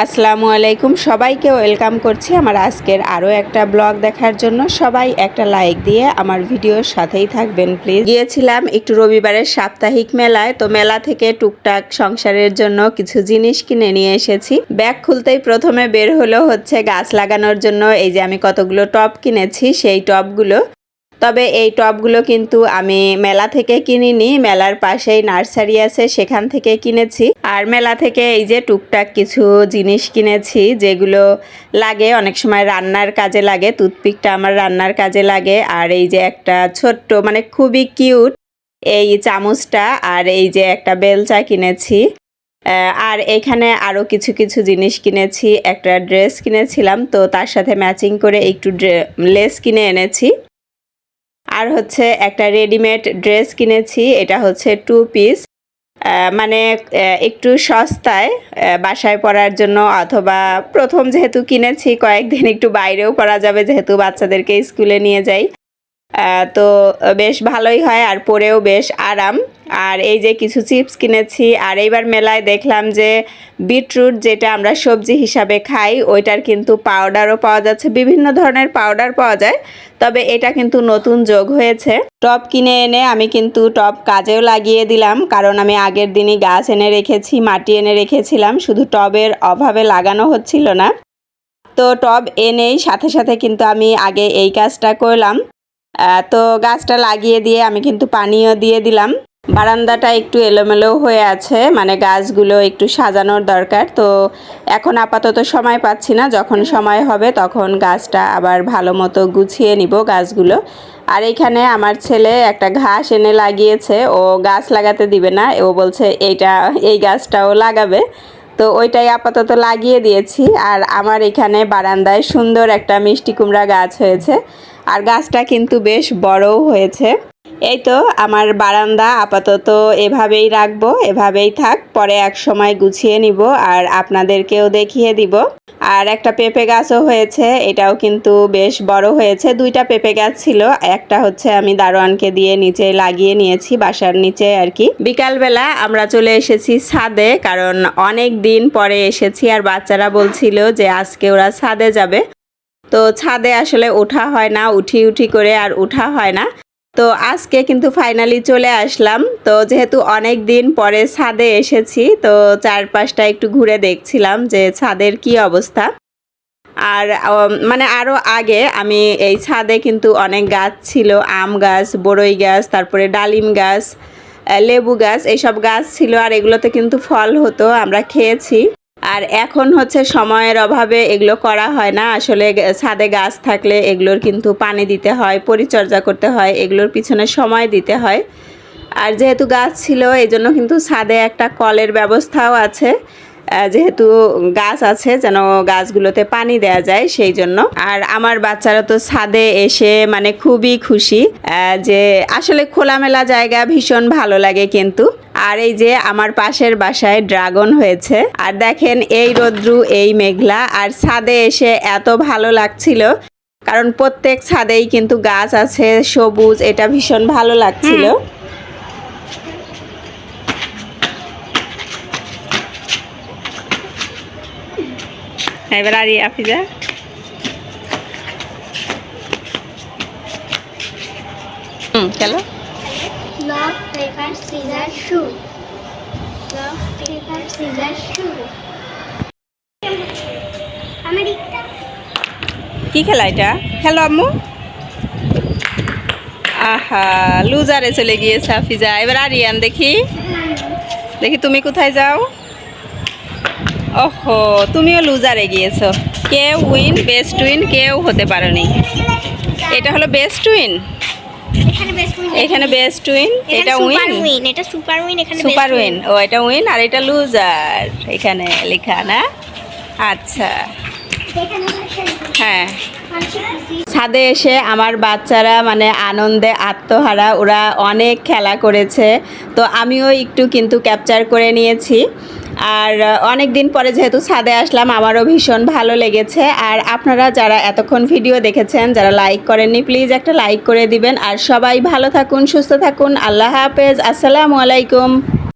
আসসালামু আলাইকুম, সবাইকে ওয়েলকাম করছি আমার আজকের আরও একটা ব্লগ দেখার জন্য। সবাই একটা লাইক দিয়ে আমার ভিডিওর সাথেই থাকবেন প্লিজ। গিয়েছিলাম একটু রবিবারের সাপ্তাহিক মেলায়, তো মেলা থেকে টুকটাক সংসারের জন্য কিছু জিনিস কিনে নিয়ে এসেছি। ব্যাগ খুলতেই প্রথমে বের হলো হচ্ছে গাছ লাগানোর জন্য। এই যে আমি কতগুলো টব কিনেছি, সেই টবগুলো। তবে এই টবগুলো কিন্তু আমি মেলা থেকে কিনিনি, মেলার পাশেই নার্সারি আছে সেখান থেকে কিনেছি। আর মেলা থেকে এই যে টুকটাক কিছু জিনিস কিনেছি যেগুলো লাগে, অনেক সময় রান্নার কাজে লাগে। টুথপিকটা আমার রান্নার কাজে লাগে। আর এই যে একটা ছোট্ট মানে খুবই কিউট এই চামচটা, আর এই যে একটা বেলচা কিনেছি। আর এখানে আরও কিছু কিছু জিনিস কিনেছি। একটা ড্রেস কিনেছিলাম, তো তার সাথে ম্যাচিং করে একটু লেস কিনে এনেছি। আর হচ্ছে একটা রেডিমেড ড্রেস কিনেছি, এটা হচ্ছে 2 পিস, মানে একটু সস্তায় বাসায় পরার জন্য, অথবা প্রথম যেহেতু কিনেছি কয়েকদিন একটু বাইরেও পরা যাবে, যেহেতু বাচ্চাদেরকে স্কুলে নিয়ে যাই। তো বেশ ভালোই হয় আর পরেও বেশ আরাম। আর এই যে কিছু চিপস কিনেছি। আর এইবার মেলায় দেখলাম যে বিটরুট, যেটা আমরা সবজি হিসাবে খাই, ওইটার কিন্তু পাউডারও পাওয়া যাচ্ছে, বিভিন্ন ধরনের পাউডার পাওয়া যায়। তবে এটা কিন্তু নতুন যোগ হয়েছে। টব কিনে এনে আমি কিন্তু টব কাজেও লাগিয়ে দিলাম, কারণ আমি আগের দিনই গাছ এনে রেখেছি, মাটি এনে রেখেছিলাম, শুধু টবের অভাবে লাগানো হচ্ছিল না। তো টব এনেই সাথে সাথে কিন্তু আমি আগে এই কাজটা করলাম। তো গাছটা লাগিয়ে দিয়ে আমি কিন্তু পানিও দিয়ে দিলাম। বারান্দাটা একটু এলোমেলো হয়ে আছে, মানে গাছগুলো একটু সাজানোর দরকার। তো এখন আপাতত সময় পাচ্ছি না, যখন সময় হবে তখন গাছটা আবার ভালো মতো গুছিয়ে নিব গাছগুলো। আর এখানে আমার ছেলে একটা ঘাস এনে লাগিয়েছে, ও গাছ লাগাতে দিবে না, ও বলছে এই গাছটাও লাগাবে। তো ওইটাই আপাতত লাগিয়ে দিয়েছি। আর আমার এখানে বারান্দায় সুন্দর একটা মিষ্টি কুমড়া গাছ হয়েছে, আর গাছটা কিন্তু বেশ বড়ও হয়েছে। এই তো আমার বারান্দা আপাতত এভাবেই রাখবো, এভাবেই থাক, পরে এক সময় গুছিয়ে নিব আর আপনাদেরকেও দেখিয়ে দিব। আর একটা পেঁপে গাছও হয়েছে, এটাও কিন্তু বেশ বড় হয়েছে। 2টা পেঁপে গাছ ছিল, একটা হচ্ছে আমি দারোয়ানকে দিয়ে নিচে লাগিয়ে নিয়েছি, বাসার নিচে আর কি। বিকালবেলা আমরা চলে এসেছি ছাদে, কারণ অনেক দিন পরে এসেছি আর বাচ্চারা বলছিল যে আজকে ওরা ছাদে যাবে। তো ছাদে আসলে ওঠা হয় না, উঠি করে আর ওঠা হয় না। তো আজকে কিন্তু ফাইনালি চলে আসলাম। তো যেহেতু অনেক দিন পরে ছাদে এসেছি, তো চারপাশটা একটু ঘুরে দেখছিলাম যে ছাদের কি অবস্থা। আর মানে আরও আগে আমি এই ছাদে কিন্তু অনেক গাছ ছিল, আম গাছ, বড়ই গাছ, তারপরে ডালিম গাছ, লেবু গাছ, এইসব গাছ ছিল। আর এগুলোতে কিন্তু ফল হতো, আমরা খেয়েছি। আর এখন হচ্ছে সময়ের অভাবে এগুলো করা হয় না। আসলে ছাদে গাছ থাকলে এগুলোর কিন্তু পানি দিতে হয়, পরিচর্যা করতে হয়, এগুলোর পিছনে সময় দিতে হয়। আর যেহেতু গাছ ছিল এই জন্য কিন্তু ছাদে একটা কলের ব্যবস্থাও আছে, যেহেতু গাছ আছে যেন গাছগুলোতে পানি দেয়া যায় সেই জন্য। আর আমার বাচ্চারা তো ছাদে এসে মানে খুবই খুশি, যে আসলে খোলামেলা জায়গা ভীষণ ভালো লাগে কিন্তু। আর এই যে আমার পাশের বাসায় ড্রাগন হয়েছে, আর দেখেন এই রোদ্রু এই মেঘলা, আর ছাদে এসে এত ভালো লাগছিল, কারণ প্রত্যেক ছাদেই কিন্তু গাছ আছে সবুজ, এটা ভীষণ ভালো লাগছিল। এবার আর আফিজা চলো। Rock, paper, scissors, shoot. Rock, paper, scissors, shoot. কি খেলা এটা? খেলো আম্মু। আহা, লুজারে চলে গিয়েছে আফিজা। এবার আরিয়ান দেখি তুমি কোথায় যাও। ওহো, তুমিও লুজারে গিয়েছো। কেউ উইন, বেস্ট উইন কেউ হতে পারেনি। এটা হলো বেস্ট উইন, এখানে বেস্ট উইন, এটা উইন, এটা সুপার উইন, এখানে সুপার উইন। ও এটা উইন আর এটা লুজার, এখানে লেখা না? আচ্ছা, হ্যাঁ। ছাদে এসে আমার বাচ্চারা মানে আনন্দে আত্মহারা, ওরা অনেক খেলা করেছে। তো আমিও একটু কিন্তু ক্যাপচার করে নিয়েছি। আর অনেক দিন পরে যেহেতু ছাদে আসলাম, আমারও ভীষণ ভালো লেগেছে। আর আপনারা যারা এতক্ষণ ভিডিও দেখেছেন, যারা লাইক করেননি, প্লিজ একটা লাইক করে দিবেন। আর সবাই ভালো থাকুন, সুস্থ থাকুন। আল্লাহ হাফেজ, আসসালামু আলাইকুম।